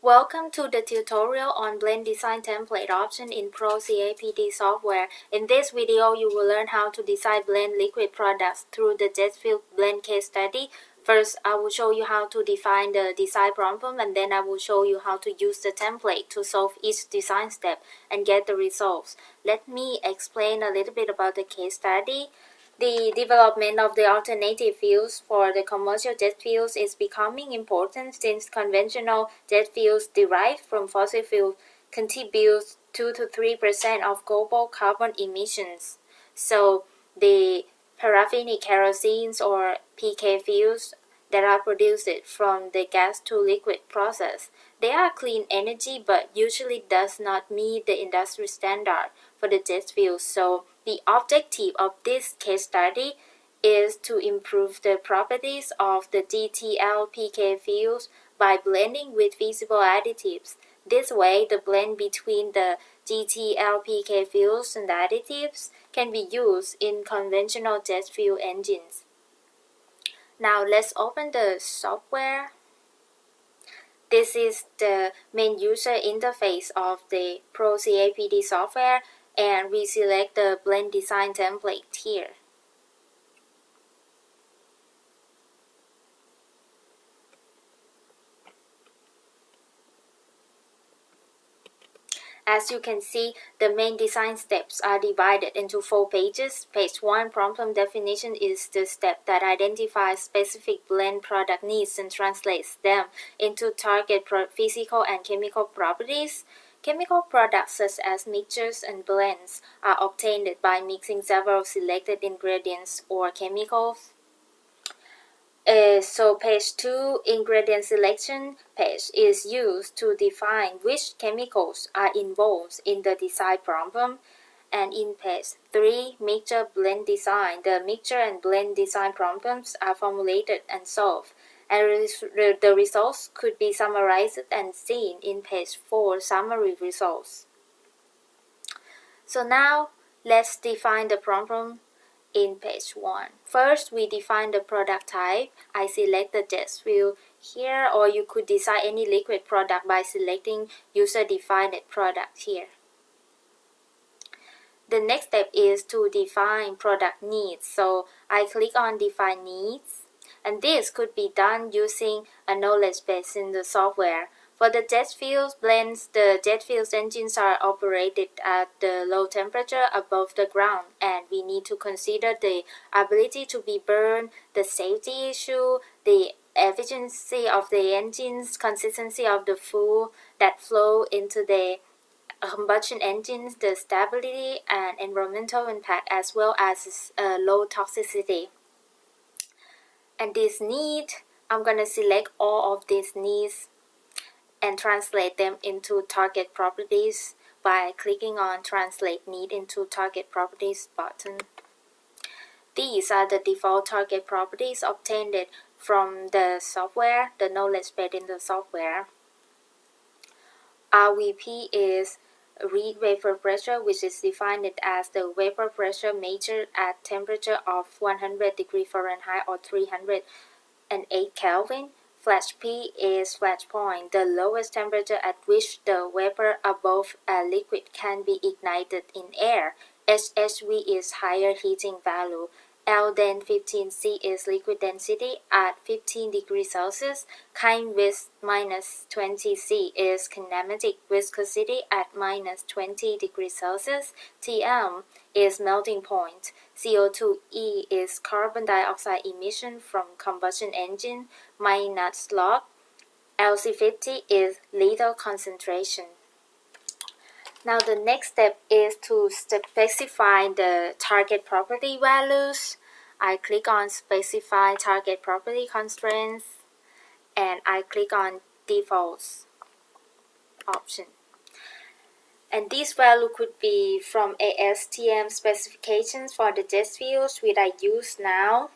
Welcome to the tutorial on Blend Design Template option in ProCAPD software. In this video, you will learn how to design blend liquid products through the jet fuel blend case study. First, I will show you how to define the design problem, and then I will show you how to use the template to solve each design step and get the results. Let me explain a little bit about the case study. The development of the alternative fuels for the commercial jet fuels is becoming important since conventional jet fuels derived from fossil fuels contribute 2 to 3% of global carbon emissions. So the paraffinic kerosenes or PK fuels that are produced from the gas to liquid process. They are clean energy but usually does not meet the industry standard for the jet fuel. So the objective of this case study is to improve the properties of the GTL-PK fuels by blending with visible additives. This way, the blend between the GTL-PK fuels and additives can be used in conventional jet fuel engines. Now let's open the software. This is the main user interface of the ProCAPD software, and we select the blend design template here. As you can see, the main design steps are divided into 4 pages. Page 1, problem definition, is the step that identifies specific blend product needs and translates them into target physical and chemical properties. Chemical products such as mixtures and blends are obtained by mixing several selected ingredients or chemicals. So page 2, ingredient selection page, is used to define which chemicals are involved in the design problem. And in page 3, mixture blend design, the mixture and blend design problems are formulated and solved. And the results could be summarized and seen in page 4, summary results. So now let's define the problem in page 1. First, we define the product type. I select the jet fuel here, or you could design any liquid product by selecting user-defined product here. The next step is to define product needs. So I click on define needs, and this could be done using a knowledge base in the software. For the jet fuel blends, the jet fuel engines are operated at the low temperature above the ground, and we need to consider the ability to be burned, the safety issue, the efficiency of the engines, consistency of the fuel that flow into the combustion engines, the stability and environmental impact, as well as low toxicity. And this need, I'm going to select all of these needs and translate them into target properties by clicking on Translate Need into Target Properties button. These are the default target properties obtained from the software, the knowledge base in the software. RVP is read vapor pressure, which is defined as the vapor pressure measured at temperature of 100 degrees Fahrenheit or 308 Kelvin. Flash P is flash point, the lowest temperature at which the vapor above a liquid can be ignited in air. HHV is higher heating value. L then 15C is liquid density at 15 degrees Celsius. Kind with minus 20C is kinematic viscosity at minus 20 degrees Celsius. TM is melting point. CO2e is carbon dioxide emission from combustion engine minus log. LC50 is lethal concentration. Now the next step is to specify the target property values. I click on Specify Target Property Constraints, and I click on Defaults option. And this value could be from ASTM specifications for the jet fuels which I use now.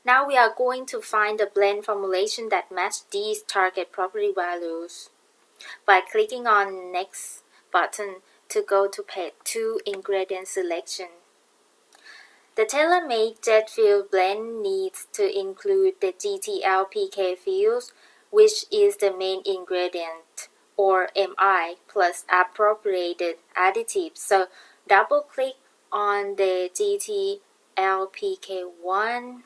Now we are going to find the blend formulation that match these target property values by clicking on Next button to go to page 2, ingredient selection. The tailor-made jet fuel blend needs to include the GTL-PK fuels, which is the main ingredient, or MI, plus appropriated additives. So double click on the GTLPK1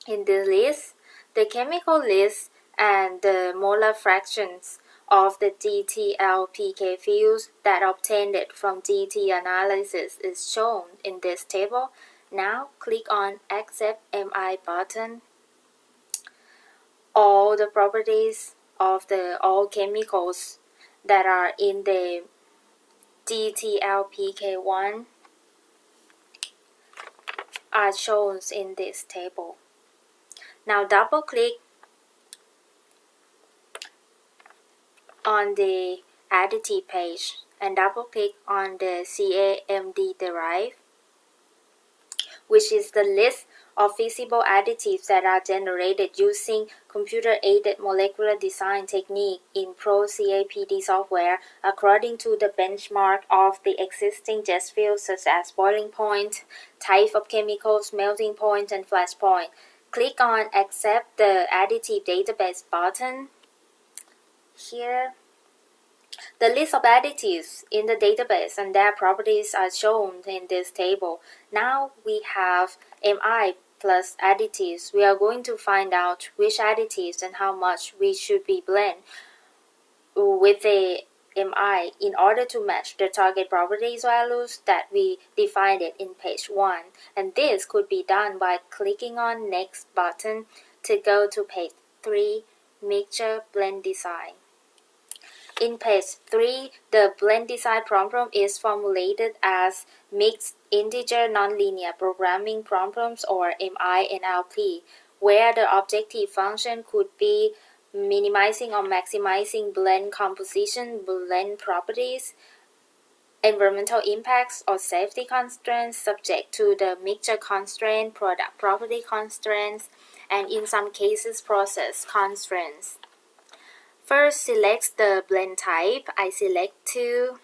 in the list, the chemical list, and the molar fractions of the GTLPK fields that obtained from GT analysis is shown in this table. Now click on Accept MI button. All the properties of all chemicals that are in the GTLPK1 are shown in this table. Now double click on the additive page and double click on the CAMD derive, which is the list of feasible additives that are generated using computer-aided molecular design technique in ProCAPD software according to the benchmark of the existing jet fields such as boiling point, type of chemicals, melting point, and flash point. Click on Accept the Additive Database button. Here, the list of additives in the database and their properties are shown in this table. Now we have MI plus additives. We are going to find out which additives and how much we should be blend with the MI in order to match the target properties values that we defined it in page 1. And this could be done by clicking on Next button to go to page 3, Mixture Blend Design. In page 3, the blend design problem is formulated as mixed integer nonlinear programming problems, or MI/NLP, where the objective function could be minimizing or maximizing blend composition, blend properties, environmental impacts, or safety constraints subject to the mixture constraint, product property constraints, and in some cases process constraints. First, select the blend type. I select 2,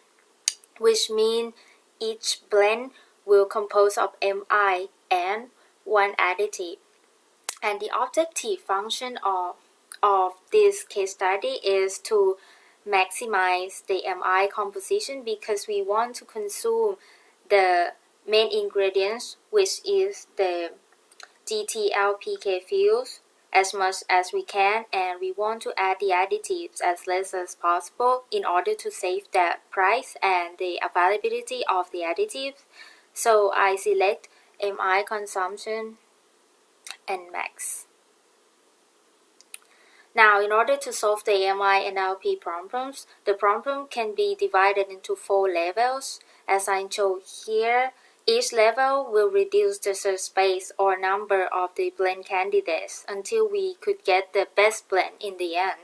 which means each blend will compose of MI and 1 additive. And the objective function of this case study is to maximize the MI composition because we want to consume the main ingredients, which is the GTLPK fields, as much as we can, and we want to add the additives as less as possible in order to save the price and the availability of the additives. So I select MI consumption and max. Now, in order to solve the MI/NLP problems, the problem can be divided into 4 levels. As I show here, each level will reduce the search space or number of the blend candidates until we could get the best blend in the end.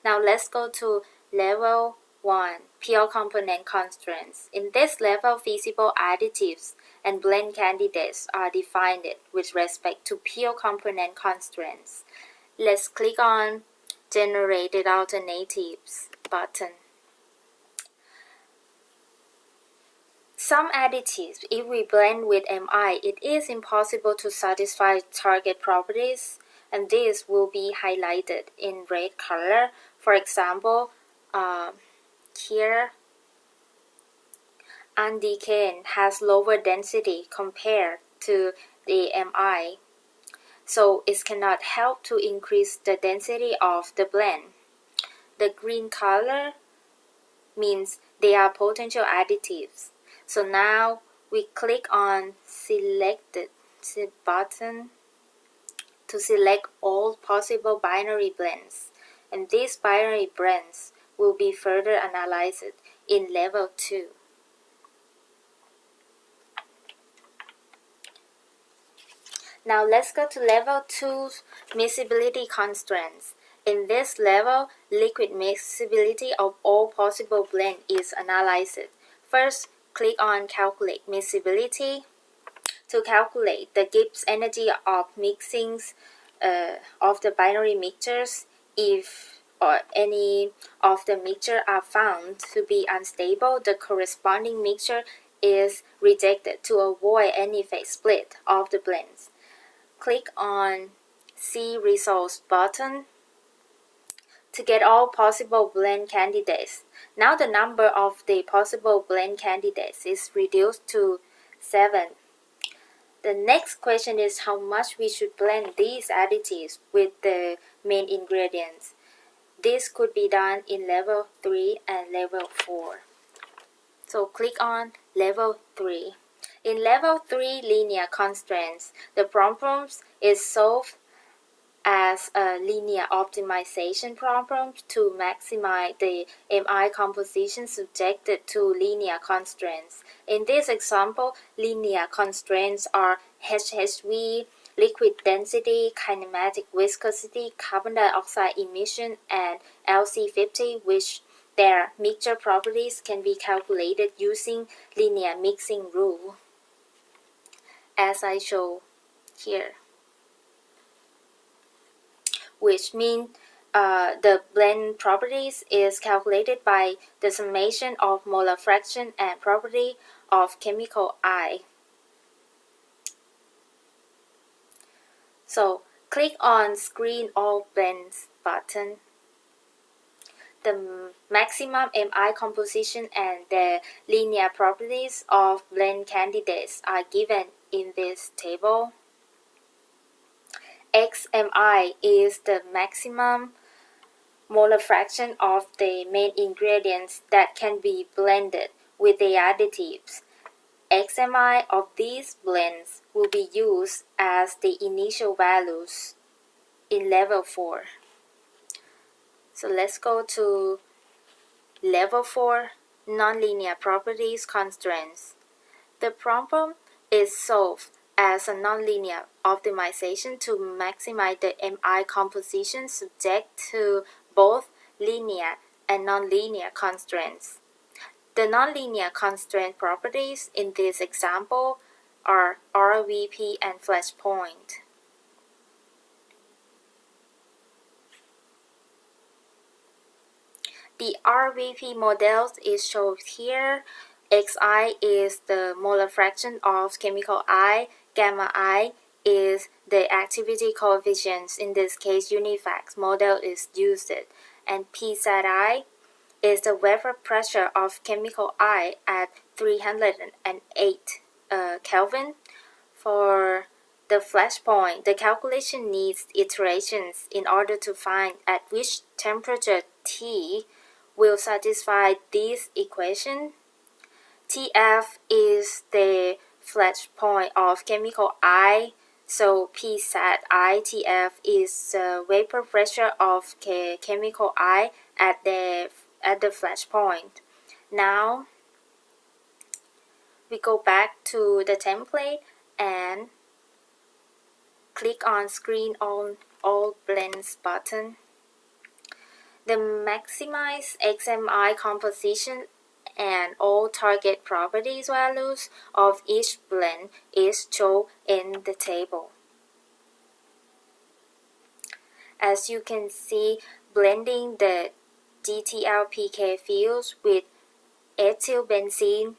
Now let's go to level 1, pure component constraints. In this level, feasible additives and blend candidates are defined with respect to pure component constraints. Let's click on Generated Alternatives button. Some additives, if we blend with MI, it is impossible to satisfy target properties, and this will be highlighted in red color. For example, here, undecane has lower density compared to the MI, so it cannot help to increase the density of the blend. The green color means they are potential additives. So now we click on Selected button to select all possible binary blends, and these binary blends will be further analyzed in level 2. Now let's go to level 2's miscibility constraints. In this level, liquid miscibility of all possible blends is analyzed. First, click on Calculate Miscibility to calculate the Gibbs energy of mixings of the binary mixtures. If or any of the mixture are found to be unstable, the corresponding mixture is rejected to avoid any phase split of the blends. Click on See Results button. to get all possible blend candidates. Now the number of the possible blend candidates is reduced to 7. The next question is how much we should blend these additives with the main ingredients. This could be done in level 3 and level 4. So click on level 3. In level 3 linear constraints, the problem is solved as a linear optimization problem to maximize the MI composition subjected to linear constraints. In this example, linear constraints are HHV, liquid density, kinematic viscosity, carbon dioxide emission, and LC50, which their mixture properties can be calculated using linear mixing rule, as I show here, which means the blend properties is calculated by the summation of molar fraction and property of chemical I. So click on Screen All Blends button. The maximum MI composition and the linear properties of blend candidates are given in this table. XMI is the maximum molar fraction of the main ingredients that can be blended with the additives. XMI of these blends will be used as the initial values in level 4. So let's go to level 4, nonlinear properties constraints. The problem is solved as a nonlinear optimization to maximize the MI composition subject to both linear and nonlinear constraints. The nonlinear constraint properties in this example are RVP and flash point. The RVP model is shown here. Xi is the molar fraction of chemical I, gamma I is the activity coefficient, in this case Unifax model is used, and P sat I is the vapor pressure of chemical I at 308 Kelvin. For the flash point, the calculation needs iterations in order to find at which temperature T will satisfy this equation. Tf is the flash point of chemical I, so P sat I Tf is the vapor pressure of chemical I at the flash point. Now we go back to the template and click on Screen on All Blends button. The maximize XMI composition and all target properties values of each blend is shown in the table. As you can see, blending the GTLPK fields with ethylbenzene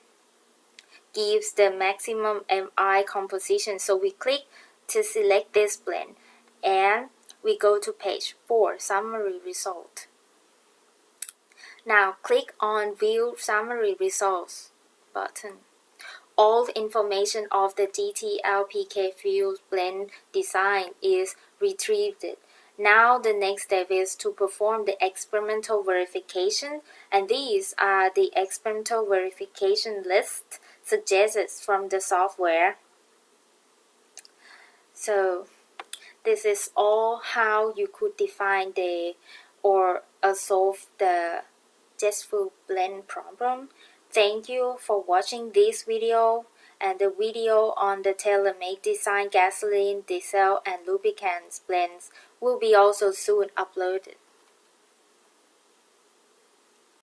gives the maximum MI composition. So we click to select this blend and we go to page 4, summary result. Now click on View Summary Results button. All the information of the GTLPK field blend design is retrieved. Now the next step is to perform the experimental verification, and these are the experimental verification lists suggested from the software. So this is all how you could define or solve the jet fuel blend problem. Thank you for watching this video, and the video on the tailor-made design gasoline, diesel, and lubricants blends will be also soon uploaded.